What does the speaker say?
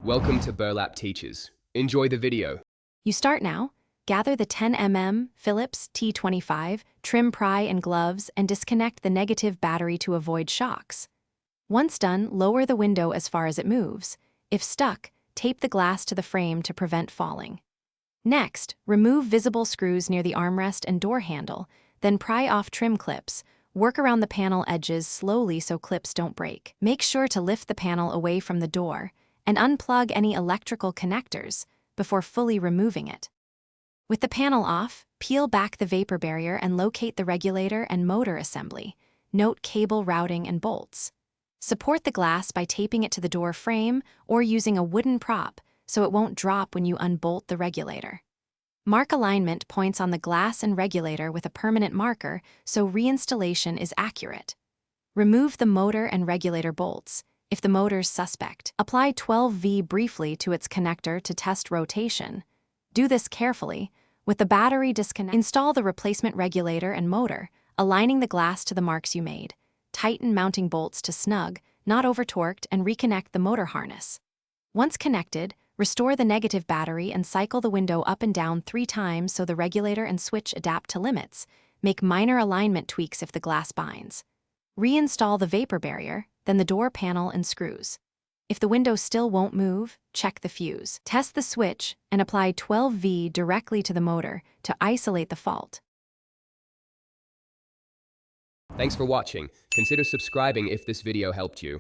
Welcome to Burlap Teachers. Enjoy the video. You start now. Gather the 10mm Phillips T25, trim pry and gloves, and disconnect the negative battery to avoid shocks. Once done, lower the window as far as it moves. If stuck, tape the glass to the frame to prevent falling. Next, remove visible screws near the armrest and door handle, then pry off trim clips. Work around the panel edges slowly so clips don't break. Make sure to lift the panel away from the door and unplug any electrical connectors before fully removing it. With the panel off, peel back the vapor barrier and locate the regulator and motor assembly. Note cable routing and bolts. Support the glass by taping it to the door frame or using a wooden prop so it won't drop when you unbolt the regulator. Mark alignment points on the glass and regulator with a permanent marker so reinstallation is accurate. Remove the motor and regulator bolts. If the motor's suspect, apply 12V briefly to its connector to test rotation. Do this carefully. With the battery disconnected, install the replacement regulator and motor, aligning the glass to the marks you made. Tighten mounting bolts to snug, not over-torqued, and reconnect the motor harness. Once connected, restore the negative battery and cycle the window up and down 3 times so the regulator and switch adapt to limits. Make minor alignment tweaks if the glass binds. Reinstall the vapor barrier, then the door panel and screws. If the window still won't move, check the fuse. Test the switch and apply 12V directly to the motor to isolate the fault. Thanks for watching. Consider subscribing if this video helped you.